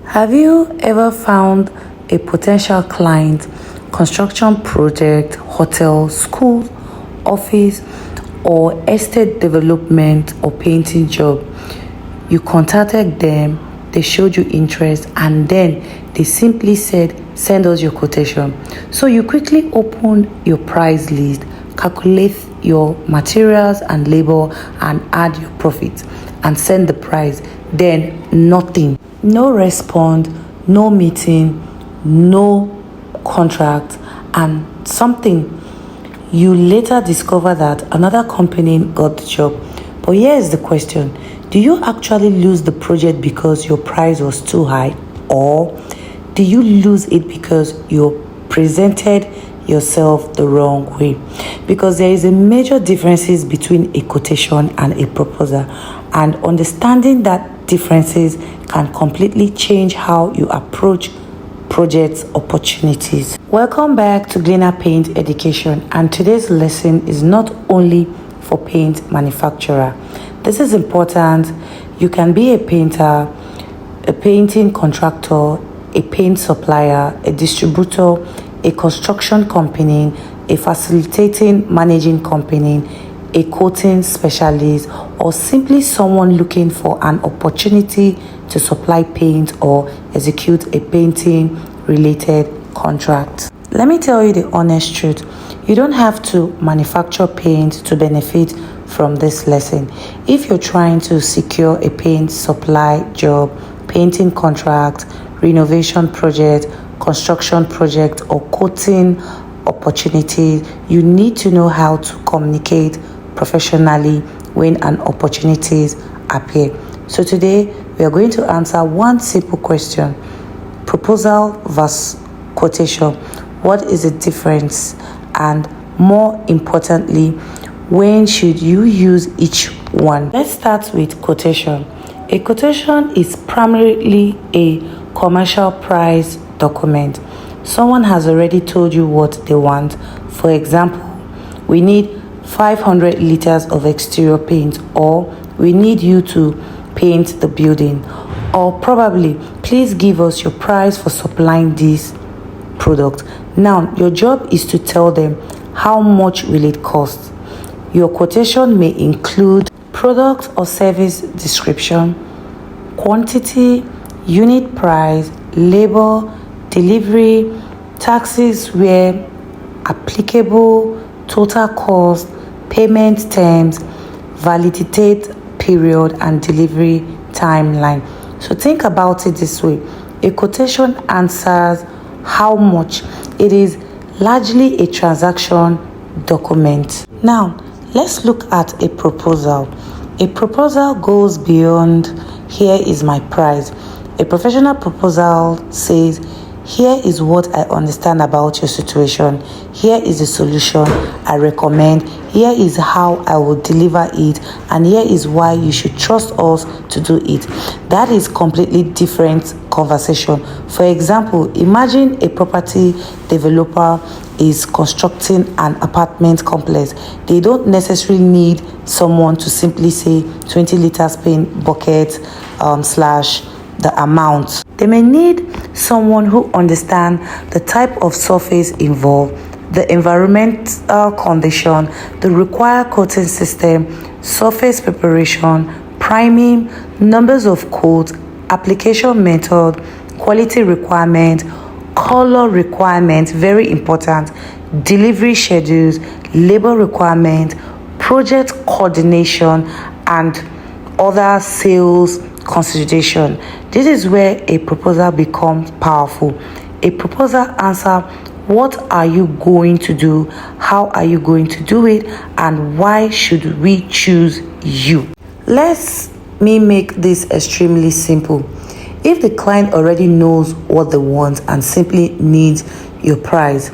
Have you ever found a potential client, construction project, hotel, school, office, or estate development or painting job? You contacted them, they showed you interest, and then they simply said, send us your quotation. So you quickly opened your price list, calculate your materials and labor, and add your profit and send the price. Then nothing. No response, no meeting, no contract, and something. You later discover that another company got the job. But here is the question: do you actually lose the project because your price was too high, or do you lose it because you presented yourself the wrong way? Because there is a major differences between a quotation and a proposal, and understanding that differences can completely change how you approach projects opportunities. Welcome back to Gleaner Paint Education, and today's lesson is not only for paint manufacturer. This is important. You can be a painter, a painting contractor, a paint supplier, a distributor, a construction company, a facilitating managing company, a coating specialist, or simply someone looking for an opportunity to supply paint or execute a painting related contract. Let me tell you the honest truth. You don't have to manufacture paint to benefit from this lesson. If you're trying to secure a paint supply job, painting contract, renovation project, construction project, or coating opportunity, you need to know how to communicate professionally when an opportunities appear. So today we are going to answer one simple question: proposal versus quotation. What is the difference? And more importantly, when should you use each one? Let's start with quotation. A quotation is primarily a commercial price document. Someone has already told you what they want. For example, we need 500 liters of exterior paint, or we need you to paint the building, or probably please give us your price for supplying this product. Now your job is to tell them how much will it cost. Your quotation may include product or service description, quantity, unit price, labor, delivery, taxes where applicable, total cost, payment terms, validity period, and delivery timeline. So think about it this way: a quotation answers how much. It is largely a transaction document. Now let's look at a proposal. A proposal goes beyond here is my price. A professional proposal says, here is what I understand about your situation. Here is the solution I recommend. Here is how I will deliver it. And here is why you should trust us to do it. That is completely different conversation. For example, imagine a property developer is constructing an apartment complex. They don't necessarily need someone to simply say 20 liters paint bucket slash the amount. They may need someone who understands the type of surface involved, the environmental condition, the required coating system, surface preparation, priming, numbers of coats, application method, quality requirement, color requirement, very important, delivery schedules, labor requirement, project coordination, and other sales consideration. This is where a proposal becomes powerful. A proposal answers what are you going to do, how are you going to do it, and why should we choose you. Let me make this extremely simple. If the client already knows what they want and simply needs your price,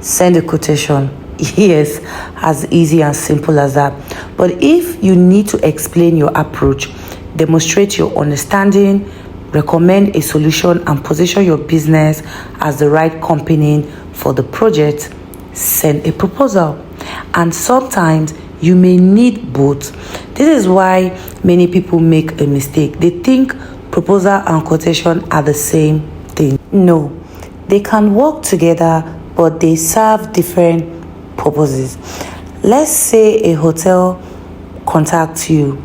send a quotation. Yes, as easy and simple as that. But if you need to explain your approach, demonstrate your understanding, recommend a solution, and position your business as the right company for the project, send a proposal. And sometimes you may need both. This is why many people make a mistake. They think proposal and quotation are the same thing. No, they can work together, but they serve different purposes. Let's say a hotel contacts you.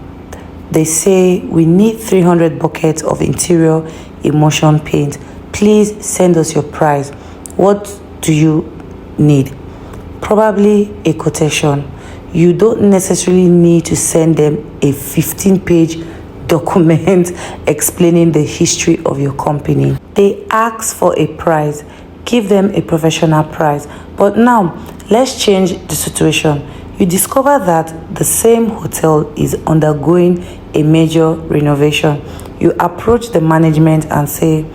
They say, we need 300 buckets of interior emulsion paint. Please send us your price. What do you need? Probably a quotation. You don't necessarily need to send them a 15-page document explaining the history of your company. They ask for a price. Give them a professional price. But now, let's change the situation. You discover that the same hotel is undergoing a major renovation. You approach the management and say,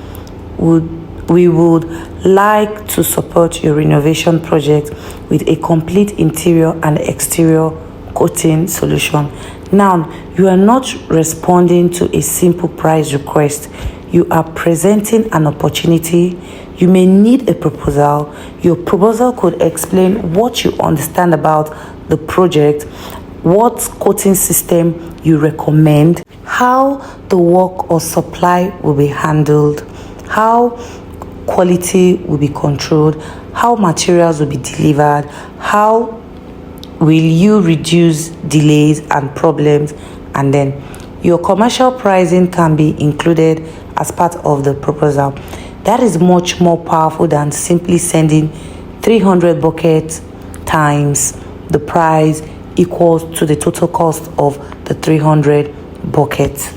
we would like to support your renovation project with a complete interior and exterior coating solution. Now, you are not responding to a simple price request. You are presenting an opportunity. You may need a proposal. Your proposal could explain what you understand about the project, what coating system you recommend, how the work or supply will be handled, how quality will be controlled, how materials will be delivered, how will you reduce delays and problems, and then your commercial pricing can be included as part of the proposal. That is much more powerful than simply sending 300 buckets times the price equals to the total cost of the 300 buckets.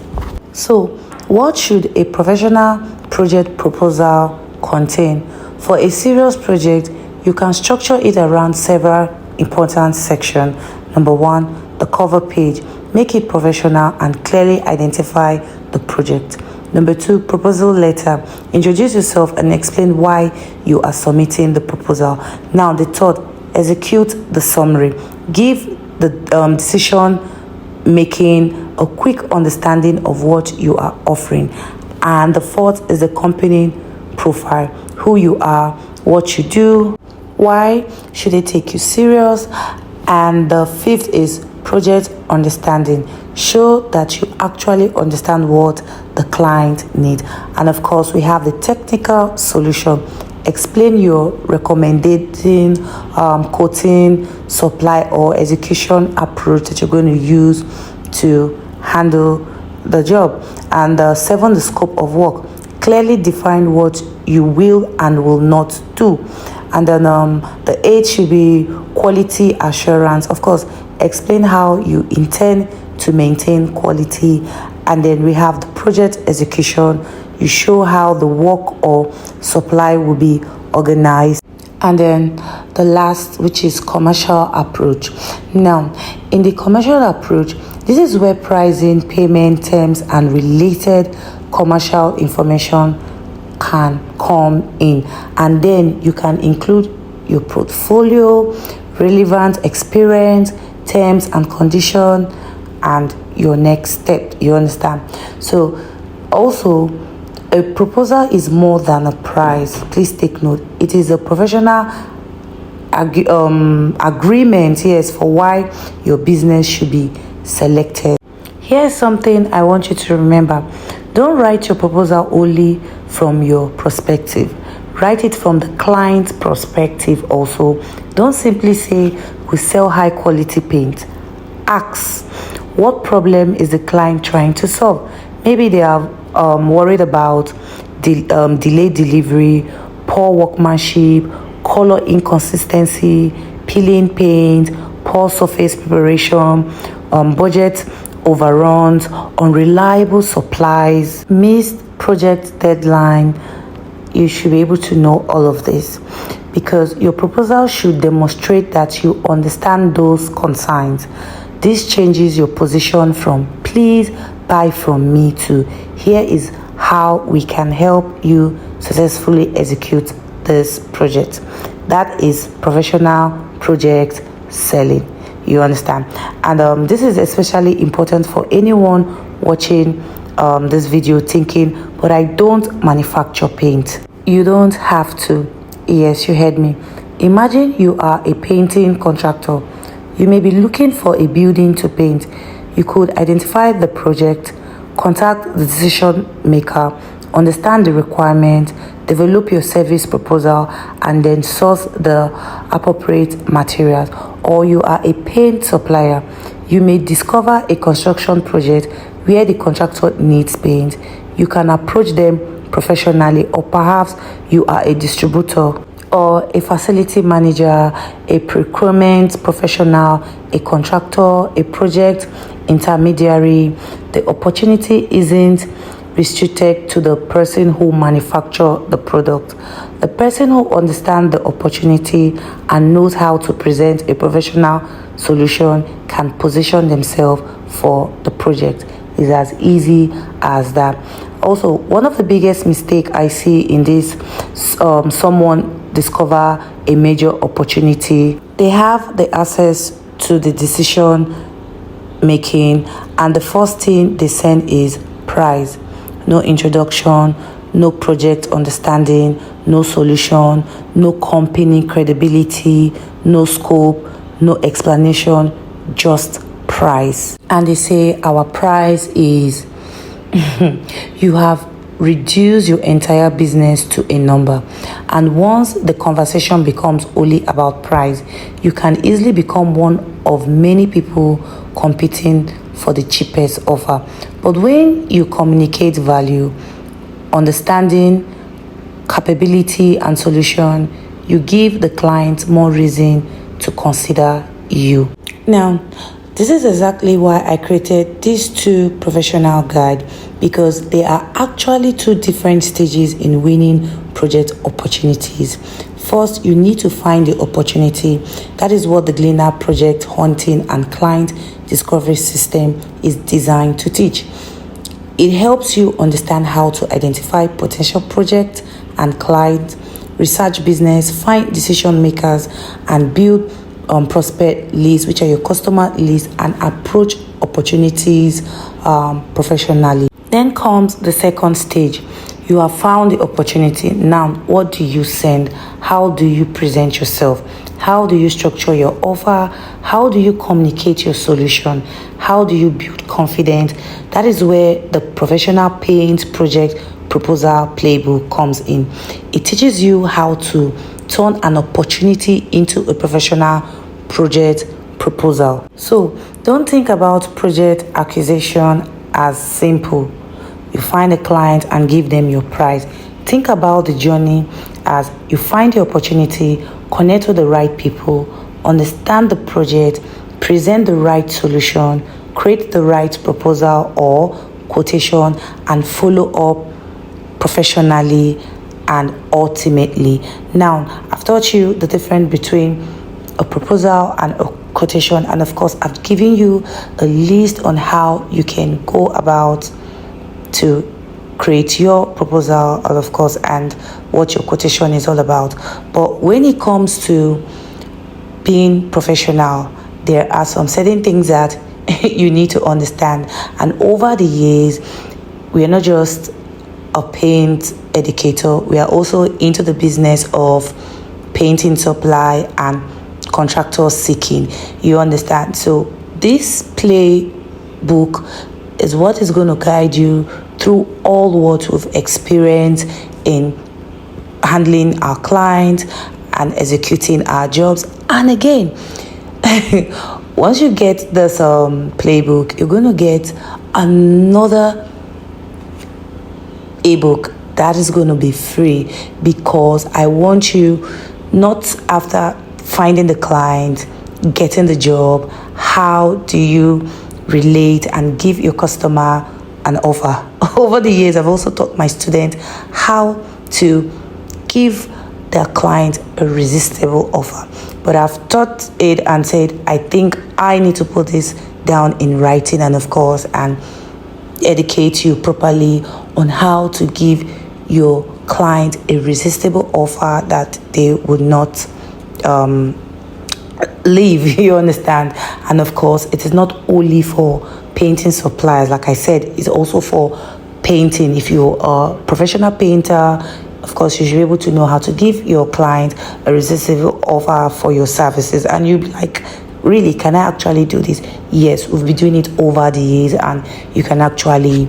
So, what should a professional project proposal contain? For a serious project, you can structure it around several important sections. Number one, the cover page. Make it professional and clearly identify the project. Number two, proposal letter. Introduce yourself and explain why you are submitting the proposal. Now, the third, execute the summary. Give the decision making a quick understanding of what you are offering. And the fourth is the company profile. Who you are, what you do, why should they take you serious. And the fifth is project understanding. Show that you actually understand what the client needs. And of course, we have the technical solution. Explain your recommending quoting, supply, or execution approach that you're going to use to handle the job. And seven, the scope of work. Clearly define what you will and will not do. And then the eighth should be quality assurance. Of course, explain how you intend to maintain quality. And then we have the project execution. You show how the work or supply will be organized. And then the last, which is commercial approach. Now, in the commercial approach, this is where pricing, payment terms, and related commercial information can come in. And then you can include your portfolio, relevant experience, terms and condition, and your next step. You understand? So also, a proposal is more than a price. Please take note. It is a professional agreement, yes, for why your business should be selected. Here's something I want you to remember. Don't write your proposal only from your perspective. Write it from the client's perspective also. Don't simply say, we sell high quality paint. Ask, what problem is the client trying to solve? Maybe they are worried about delayed delivery, poor workmanship, color inconsistency, peeling paint, poor surface preparation, budget overruns, unreliable supplies, missed project deadline. You should be able to know all of this because your proposal should demonstrate that you understand those concerns. This changes your position from please buy from me to here is how we can help you successfully execute this project. That is professional project selling. You understand? And this is especially important for anyone watching this video thinking, but I don't manufacture paint. You don't have to. Yes, you heard me. Imagine you are a painting contractor. You may be looking for a building to paint. You could identify the project, contact the decision maker, understand the requirement, develop your service proposal, and then source the appropriate materials. Or you are a paint supplier. You may discover a construction project where the contractor needs paint. You can approach them professionally, or perhaps you are a distributor or a facility manager, a procurement professional, a contractor, a project intermediary. The opportunity isn't restricted to the person who manufactures the product. The person who understands the opportunity and knows how to present a professional solution can position themselves for the project. It's as easy as that. Also, one of the biggest mistake I see in this, someone discover a major opportunity. They have the access to the decision making, and the first thing they send is price. No introduction, no project understanding, no solution, no company credibility, no scope, no explanation, just price. And they say our price is you have reduced your entire business to a number. And once the conversation becomes only about price, you can easily become one of many people competing for the cheapest offer. But when you communicate value, understanding, capability, and solution, you give the client more reason to consider you. Now, this is exactly why I created these two professional guides, because they are actually two different stages in winning project opportunities. First, you need to find the opportunity. That is what the Gleaner project hunting and client discovery system is designed to teach. It helps you understand how to identify potential projects and clients, research business, find decision makers, and build prospect lists, which are your customer lists, and approach opportunities professionally. Then comes the second stage. You have found the opportunity. Now, what do you send? How do you present yourself? How do you structure your offer? How do you communicate your solution? How do you build confidence? That is where the professional paint project proposal playbook comes in. It teaches you how to turn an opportunity into a professional project proposal. So don't think about project acquisition as simple. You find a client and give them your price. Think about the journey as you find the opportunity, connect with the right people, understand the project, present the right solution, create the right proposal or quotation, and follow up professionally and ultimately. Now, I've taught you the difference between a proposal and a quotation, and of course, I've given you a list on how you can go about to create your proposal, of course, and what your quotation is all about. But when it comes to being professional, there are some certain things that you need to understand. And over the years, we are not just a paint educator, we are also into the business of painting supply and contractor seeking. You understand? So this playbook is what is going to guide you through all what we've experienced in handling our clients and executing our jobs. And again, once you get this playbook, you're going to get another ebook that is going to be free, because I want you, not after finding the client, getting the job, how do you relate and give your customer an offer. Over the years, I've also taught my students how to give their client a resistible offer. But I've taught it and said, I think I need to put this down in writing, and of course, and educate you properly on how to give your client a resistible offer that they would not leave. You understand? And of course, it is not only for painting supplies. Like I said, it's also for painting. If you are a professional painter, of course, you should be able to know how to give your client a resistible offer for your services. And you'll be like, really, can I actually do this? Yes, we've been doing it over the years, and you can actually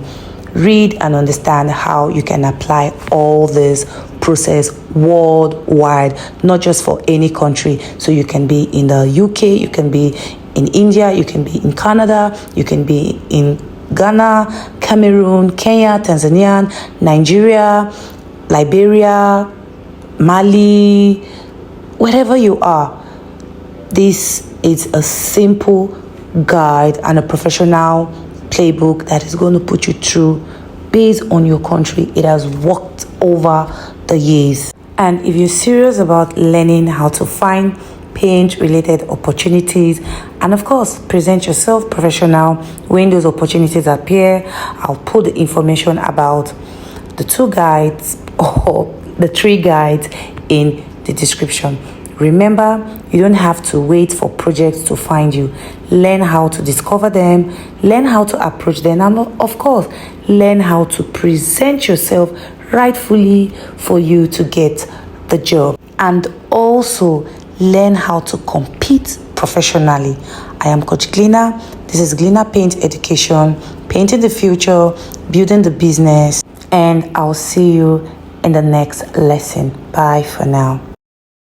read and understand how you can apply all this process worldwide, not just for any country. So you can be in the UK, you can be in India, you can be in Canada, you can be in Ghana, Cameroon, Kenya, Tanzania, Nigeria, Liberia, Mali, wherever you are. This is a simple guide and a professional playbook that is going to put you through based on your country. It has worked over the years. And if you're serious about learning how to find paint related opportunities and of course present yourself professional when those opportunities appear, I'll put the information about the 2 guides or the 3 guides in the description. Remember, you don't have to wait for projects to find you. Learn how to discover them, learn how to approach them, and of course, learn how to present yourself rightfully for you to get the job. And also, learn how to compete professionally. I am Coach Gleaner. This is Gleaner Paint Education, painting the future, building the business, and I'll see you in the next lesson. Bye for now.